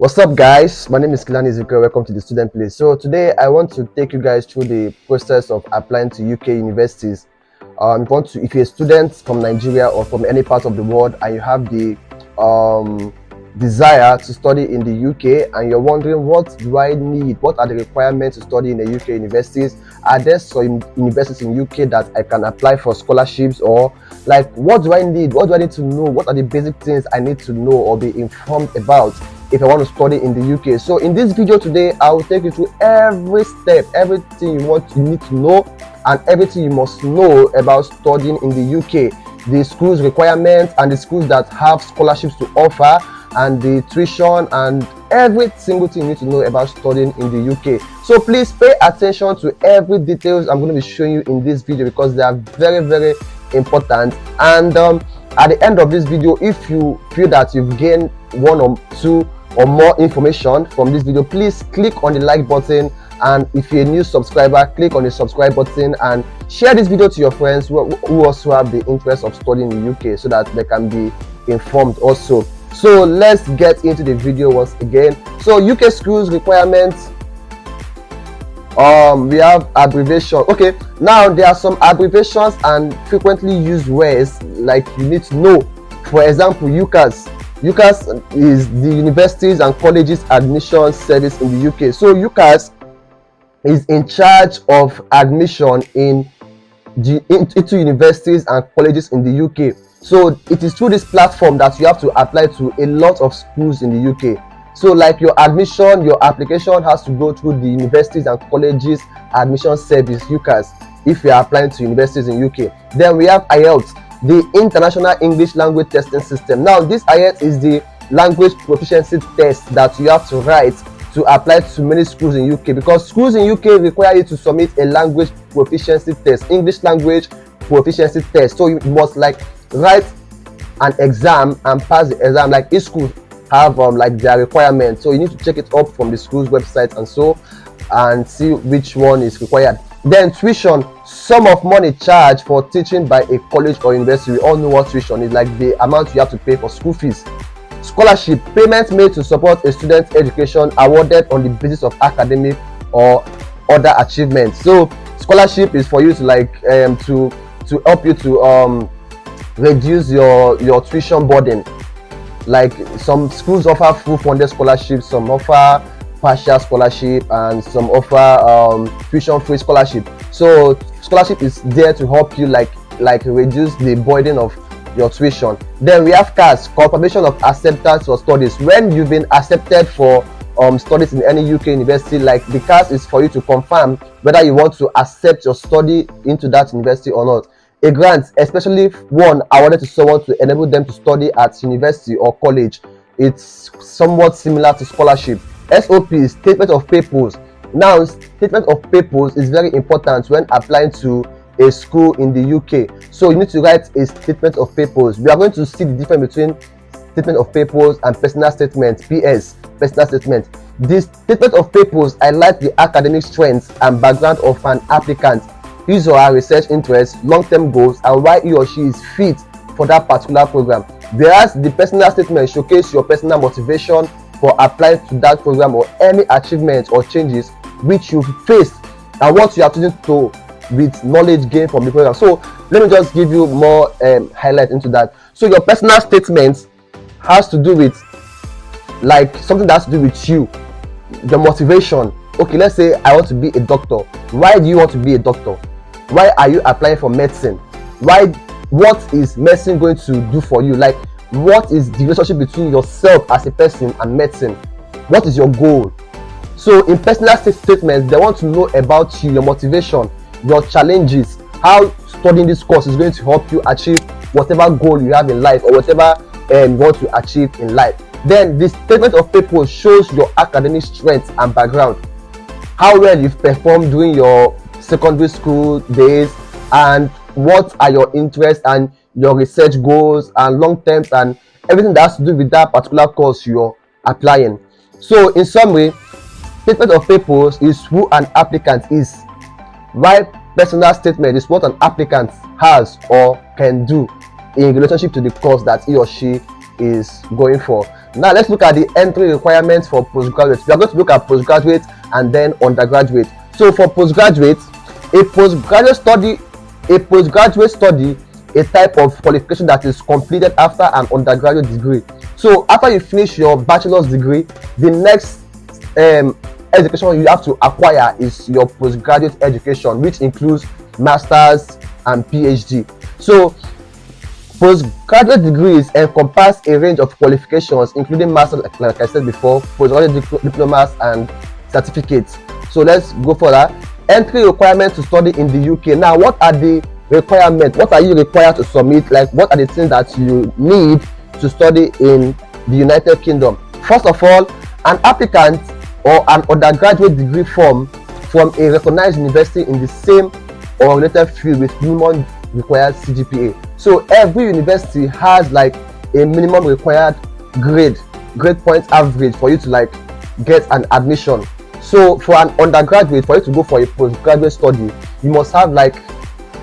What's up, guys? My name is Kilani Ezekiel. Welcome to the Student Place. So today I want to take you guys through the process of applying to UK universities. If you're a student from Nigeria or from any part of the world and you have the desire to study in the UK and you're wondering, what do I need? What are the requirements to study in the UK universities? Are there some universities in UK that I can apply for scholarships, or like, what do I need? What do I need to know? What are the basic things I need to know or be informed about if I want to study in the UK? So in this video today, I will take you through every step, everything you need to know, and everything you must know about studying in the UK, the schools requirements and the schools that have scholarships to offer, and the tuition, and every single thing you need to know about studying in the UK. So please pay attention to every details I'm going to be showing you in this video, because they are very, very important. And at the end of this video, if you feel that you've gained one or two or more information from this video, please click on the like button, and if you're a new subscriber, click on the subscribe button and share this video to your friends who also have the interest of studying in the UK, so that they can be informed also. So let's get into the video once again. So UK schools requirements, we have abbreviation. Okay, now there are some abbreviations and frequently used words like you need to know. For example, ucas. UCAS is the Universities and Colleges Admission Service in the UK. So UCAS is in charge of admission into universities and colleges in the UK. So it is through this platform that you have to apply to a lot of schools in the UK. So like your admission, your application has to go through the Universities and Colleges Admission Service, UCAS, if you are applying to universities in UK. Then we have IELTS, the International English Language Testing System. Now this IELTS is the language proficiency test that you have to write to apply to many schools in UK, because schools in UK require you to submit a language proficiency test, English language proficiency test. So you must write an exam and pass the exam. Like each school have their requirements, so you need to check it up from the school's website and see which one is required. Then tuition, sum of money charged for teaching by a college or university. We all know what tuition is, like the amount you have to pay for school fees. Scholarship, payments made to support a student's education awarded on the basis of academic or other achievements. So scholarship is for you to to help you to reduce your tuition burden. Like some schools offer full funded scholarships, some offer partial scholarship, and some offer tuition free scholarship. So scholarship is there to help you reduce the burden of your tuition. Then we have CAS, confirmation of acceptance for studies. When you've been accepted for studies in any UK university, like the CAS is for you to confirm whether you want to accept your study into that university or not. A grant, especially one awarded to someone to enable them to study at university or college. It's somewhat similar to scholarship. SOP, statement of purpose. Now, statement of purpose is very important when applying to a school in the UK. So you need to write a statement of purpose. We are going to see the difference between statement of purpose and personal statement, PS, personal statement. This statement of purpose highlights the academic strengths and background of an applicant, his or her research interests, long-term goals, and why he or she is fit for that particular program. Whereas the personal statement showcases your personal motivation for applying to that program, or any achievements or changes which you've faced and what you have to do with knowledge gained from the program. So let me just give you more highlight into that. So your personal statement has to do with something that has to do with you, the motivation. Okay, let's say I want to be a doctor. Why do you want to be a doctor? Why are you applying for medicine? What is medicine going to do for you? Like, what is the relationship between yourself as a person and medicine? What is your goal? So in personal statements, they want to know about you, your motivation, your challenges, how studying this course is going to help you achieve whatever goal you have in life, or whatever you want to achieve in life. Then the statement of purpose shows your academic strengths and background, how well you've performed during your secondary school days, and what are your interests and your research goals and long terms, and everything that has to do with that particular course you're applying. So in summary, statement of purpose is who an applicant is, while personal statement is what an applicant has or can do in relationship to the course that he or she is going for. Now let's look at the entry requirements for postgraduate. We are going to look at postgraduate and then undergraduate. So for postgraduate, a postgraduate study, a type of qualification that is completed after an undergraduate degree. So after you finish your bachelor's degree, the next education you have to acquire is your postgraduate education, which includes masters and PhD. So postgraduate degrees encompass a range of qualifications, including masters, like I said before, postgraduate diplomas and certificates. So let's go further. Entry requirements to study in the UK. Now, what are the requirements? What are you required to submit? Like, what are the things that you need to study in the United Kingdom? First of all, an applicant or an undergraduate degree form from a recognized university in the same or related field with minimum required CGPA. So every university has like a minimum required grade point average for you to like get an admission. So for an undergraduate, for you to go for a postgraduate study, you must have like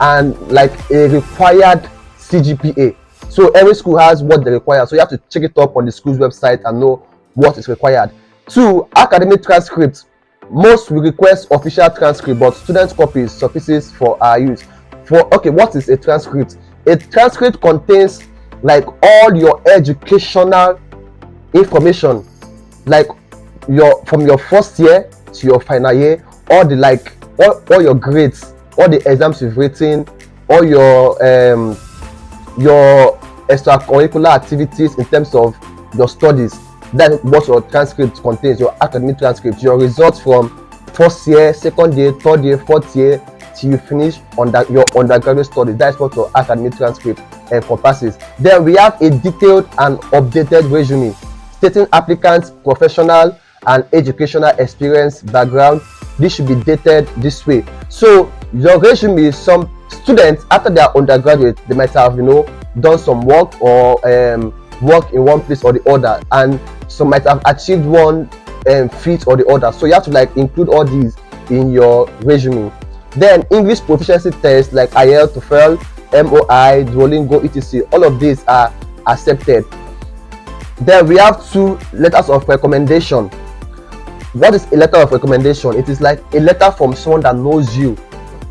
a required CGPA. So every school has what they require, so you have to check it up on the school's website and know what is required. 2, academic transcripts. Most will request official transcript, but student copies suffices for our use. What is a transcript? A transcript contains like all your educational information, like from your first year to your final year, all your grades, all the exams you've written, all your extracurricular activities in terms of your studies. That's what your transcript contains, your academic transcript, your results from first year, second year, third year, fourth year till you finish your undergraduate studies. That's what your academic transcript encompasses. Then we have a detailed and updated resume stating applicants' professional and educational experience background. This should be dated this way. So your resume, some students after their undergraduate, they might have done some work or work in one place or the other, and some might have achieved one feat or the other. So you have to like include all these in your resume. Then English proficiency tests like IELTS, TOEFL, MOI, Duolingo, etc. All of these are accepted. Then we have 2 letters of recommendation. What is a letter of recommendation? It is like a letter from someone that knows you,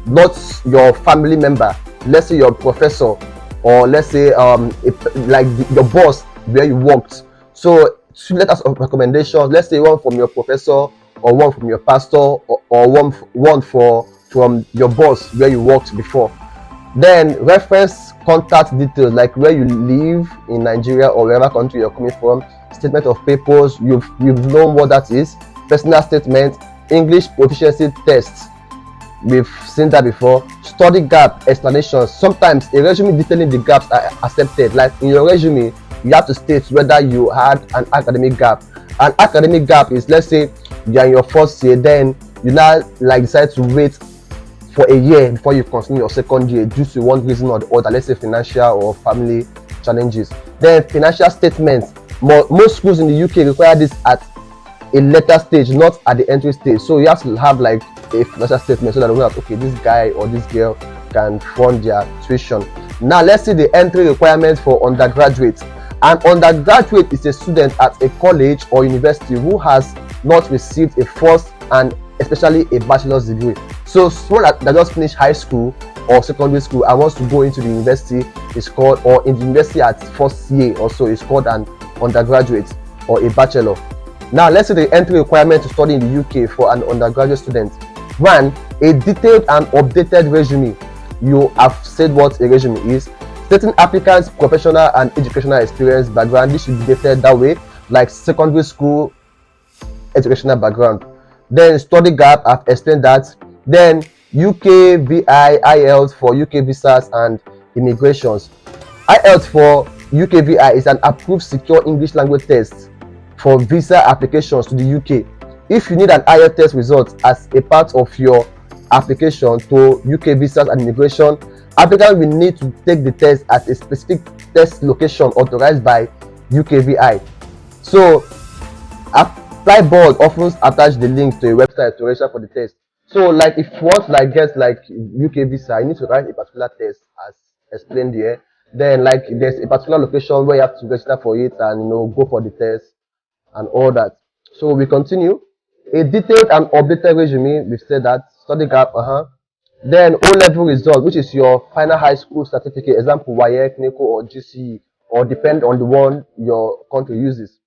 not your family member. Let's say your professor, or let's say your boss where you worked. So 2 letters of recommendation. Let's say one from your professor, or one from your pastor, or one from your boss where you worked before. Then reference contact details, like where you live in Nigeria or wherever country you're coming from. Statement of papers, you've known what that is. Personal statement, English proficiency tests, we've seen that before. Study gap explanations. Sometimes a resume detailing the gaps are accepted. Like in your resume, you have to state whether you had an academic gap. An academic gap is, let's say you're in your first year, then you now decide to wait for a year before you continue your second year due to one reason or the other, let's say financial or family challenges. Then financial statements. Most schools in the UK require this at a later stage, not at the entry stage. So you have to have like a financial statement so that we know that, okay, this guy or this girl can fund their tuition. Now let's see the entry requirements for undergraduate. An undergraduate is a student at a college or university who has not received a first and especially a bachelor's degree. So someone that just finished high school or secondary school and wants to go into the university is called, or in the university at first year or so, is called an undergraduate or a bachelor. Now let's see the entry requirement to study in the UK for an undergraduate student. 1, a detailed and updated resume. You have said what a resume is. Stating applicants' professional and educational experience background. This should be dated that way, like secondary school educational background. Then study gap, I've explained that. Then UK VI, IELTS for UK visas and immigrations. IELTS for UK VI is an approved secure English language test for visa applications to the UK. If you need an IELTS test result as a part of your application to UK visas and immigration, applicant will need to take the test at a specific test location authorized by UKVI. So apply board often attach the link to a website to register for the test. So like if you want to get UK visa, you need to write a particular test as explained here. Then there's a particular location where you have to register for it and go for the test. and all that. So we continue. A detailed and updated resume, we've said that. Study gap, then O-level result, which is your final high school certificate, example WAEC, NECO, or GCE, or depend on the one your country uses.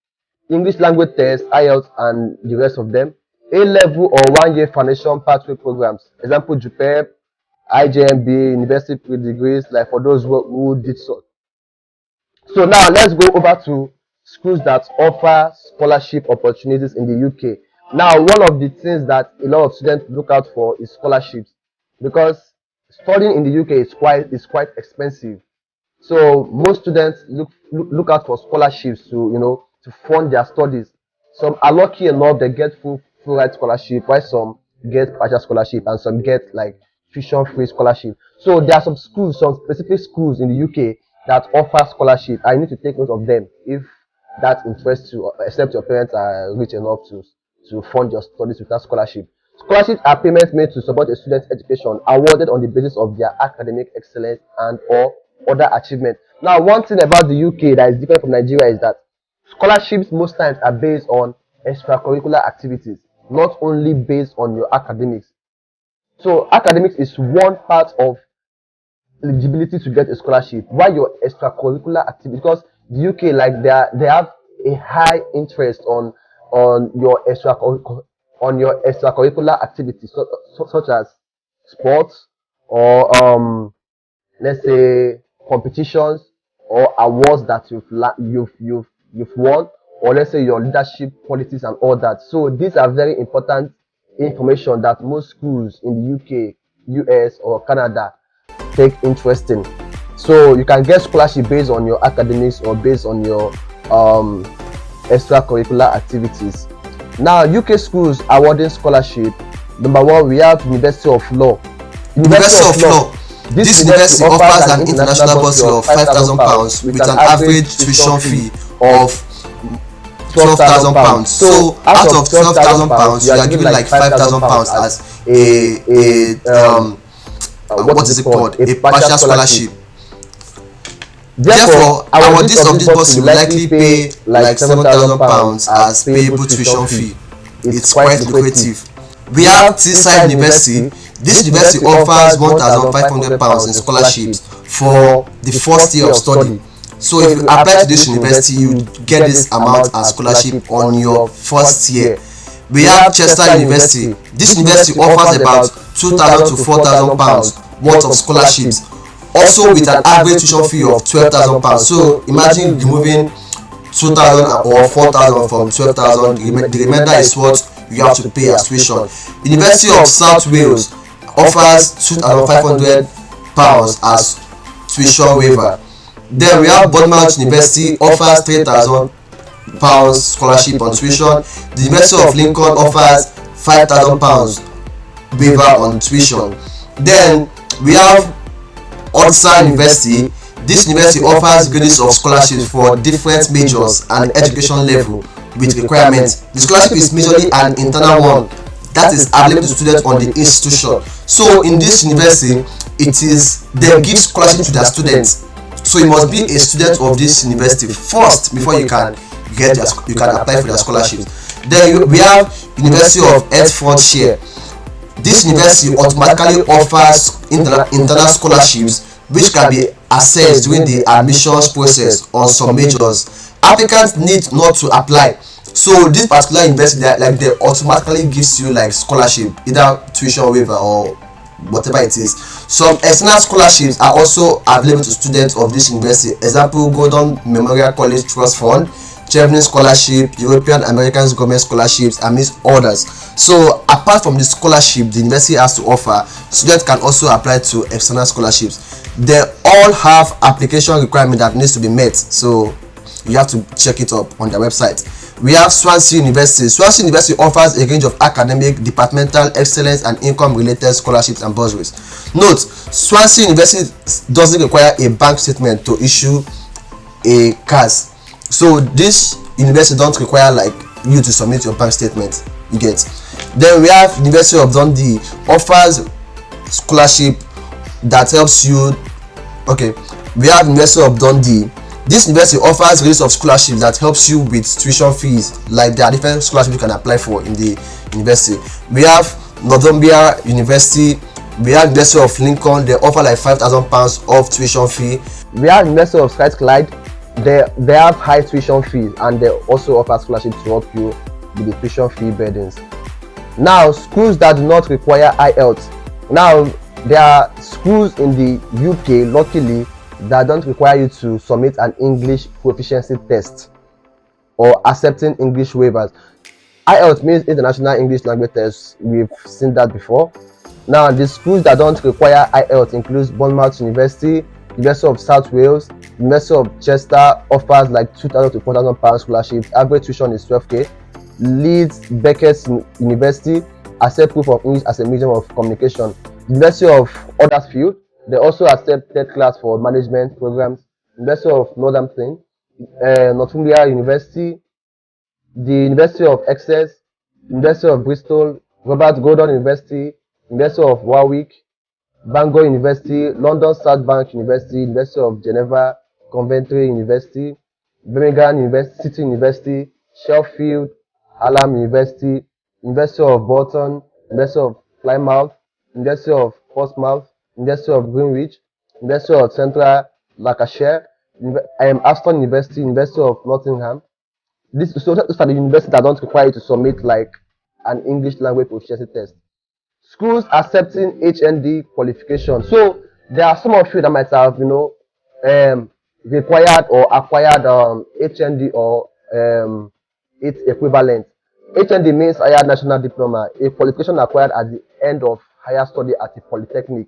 English language test, IELTS, and the rest of them. A-level or 1-year foundation pathway programs, example JUPEP, IJMB, university pre-degrees, like for those who did so. So now let's go over to schools that offer scholarship opportunities in the UK. Now, one of the things that a lot of students look out for is scholarships, because studying in the UK is quite expensive. So most students look out for scholarships to fund their studies. Some are lucky enough they get full ride scholarship, while some get partial scholarship, and some get like tuition free scholarship. So there are some specific schools in the UK that offer scholarship. I need to take note of them if that interests you, except your parents are rich enough to fund your studies with that scholarship. Scholarships are payments made to support a student's education, awarded on the basis of their academic excellence and or other achievement. Now, one thing about the UK that is different from Nigeria is that scholarships most times are based on extracurricular activities, not only based on your academics. So academics is one part of eligibility to get a scholarship, while your extracurricular activity, because the UK, like they have a high interest on your extracurricular activities, such as sports, or let's say competitions or awards that you've won, or let's say your leadership qualities and all that. So these are very important information that most schools in the UK, US, or Canada take interest in. So you can get scholarship based on your academics or based on your extracurricular activities. Now, UK schools awarding scholarship. Number one, we have University of Law. University of Law. This university offers an international bursary of £5,000 with an average tuition fee of £12,000. So out of £12,000, you are given like £5,000 as what is it called? A partial scholarship. Therefore, awardees of this bursary will likely pay like £7,000 as payable tuition fee. It's quite lucrative. We have Teesside University. This university offers £1,500 in scholarships for the first year of study. So if you apply to this university, you get this amount as scholarship on your first year. We have Chester University. This university offers about £2,000 to £4,000 worth of scholarships, also with an average tuition fee of £12,000. So imagine removing 2,000 or 4,000 from 12,000. The remainder is what you have to pay as tuition. University of South Wales offers £2,500 as tuition waiver. Then we have Bournemouth University offers £3,000 scholarship on tuition. The University of Lincoln offers £5,000 waiver on tuition. Then we have Oxford University. This university offers grades of scholarships for different majors and education level with requirements. The scholarship is majorly an internal one that is available to students on the institution. So in this university, they give scholarship to their students. So you must be a student of this university first before you can apply for their scholarships. Then we have University of Hertfordshire. This university automatically offers internal scholarships which can be assessed during the admissions process on some majors. Applicants need not to apply. So this particular university, they automatically gives you like scholarship, either tuition waiver or whatever it is. Some external scholarships are also available to students of this university. Example, Gordon Memorial College Trust Fund, Chevening Scholarship, European American Government Scholarships, and many others. So apart from the scholarship the university has to offer, students can also apply to external scholarships. They all have application requirement that needs to be met, so you have to check it up on their website. We have Swansea University. Swansea University offers a range of academic, departmental, excellence, and income-related scholarships and bursaries. Note, Swansea University doesn't require a bank statement to issue a CAS. So this university don't require like you to submit your bank statement. You get. Then we have University of Dundee offers scholarship that helps you. Okay, we have University of Dundee This university offers range of scholarships that helps you with tuition fees. Like there are different scholarships you can apply for in the university. We have Northumbria University, we have University of Lincoln. They offer like £5,000 off tuition fee. We have University of Strathclyde. They have high tuition fees, and they also offer scholarships to help you with the tuition fee burdens. Now, schools that do not require IELTS. Now, there are schools in the UK, luckily, that don't require you to submit an English proficiency test or accepting English waivers. IELTS means International English Language Test. We've seen that before. Now, the schools that don't require IELTS includes Bournemouth University, University of South Wales, University of Chester offers like £2,000 to £4,000 scholarships. Average tuition is 12k. Leeds Beckett University accept proof of English as a medium of communication. University of Huddersfield, they also accept third class for management programs. University of Northampton, Northumbria University, the University of Essex, University of Bristol, Robert Gordon University, University of Warwick, Bangor University, London South Bank University, University of Geneva, Coventry University, Birmingham University, City University, Sheffield, Hallam University, University of Bolton, University of Plymouth, University of Portsmouth, University of Greenwich, University of Central Lancashire, Aston University, University of Nottingham. These are the universities that don't require you to submit like an English language proficiency test. Schools accepting HND qualification. So there are some of you that might have, required or acquired HND or its equivalent. HND means Higher National Diploma, a qualification acquired at the end of higher study at a polytechnic.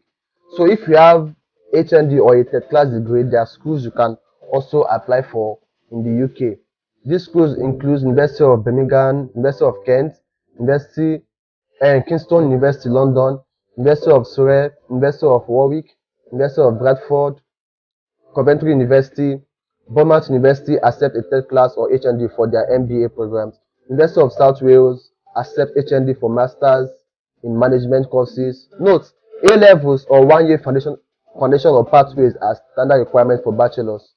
So if you have HND or a third class degree, there are schools you can also apply for in the UK. These schools include University of Birmingham, University of Kent, University Kingston University London, University of Surrey, University of Warwick, University of Bradford, Coventry University, Bournemouth University accept a third class or HND for their MBA programs. University of South Wales accept HND for masters in management courses. Note, A levels or 1 year foundation or pathways are standard requirements for bachelors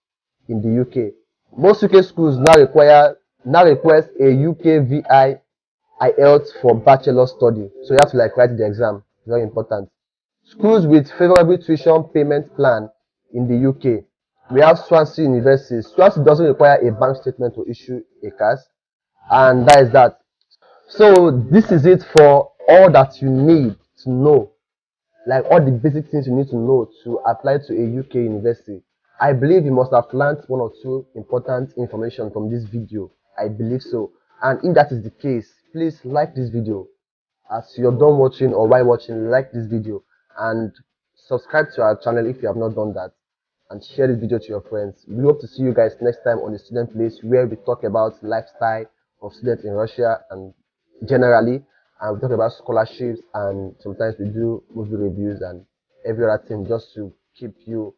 in the UK. Most UK schools now request a UK VI IELTS for bachelor study. So you have to like write the exam. Very important. Schools with favorable tuition payment plan in the UK. We have Swansea University. Swansea doesn't require a bank statement to issue a CAS, and that is that. So this is it for all that you need to know, like all the basic things you need to know to apply to a UK university. I believe you must have learned one or two important information from this video. I believe so. And if that is the case, please like this video. As you're done watching or while watching, like this video and subscribe to our channel if you have not done that, and share this video to your friends. We hope to see you guys next time on the Student Place, where we talk about lifestyle of students in Russia and generally, and we talk about scholarships, and sometimes we do movie reviews and every other thing just to keep you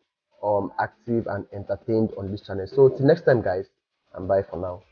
active and entertained on this channel. So till next time guys, and bye for now.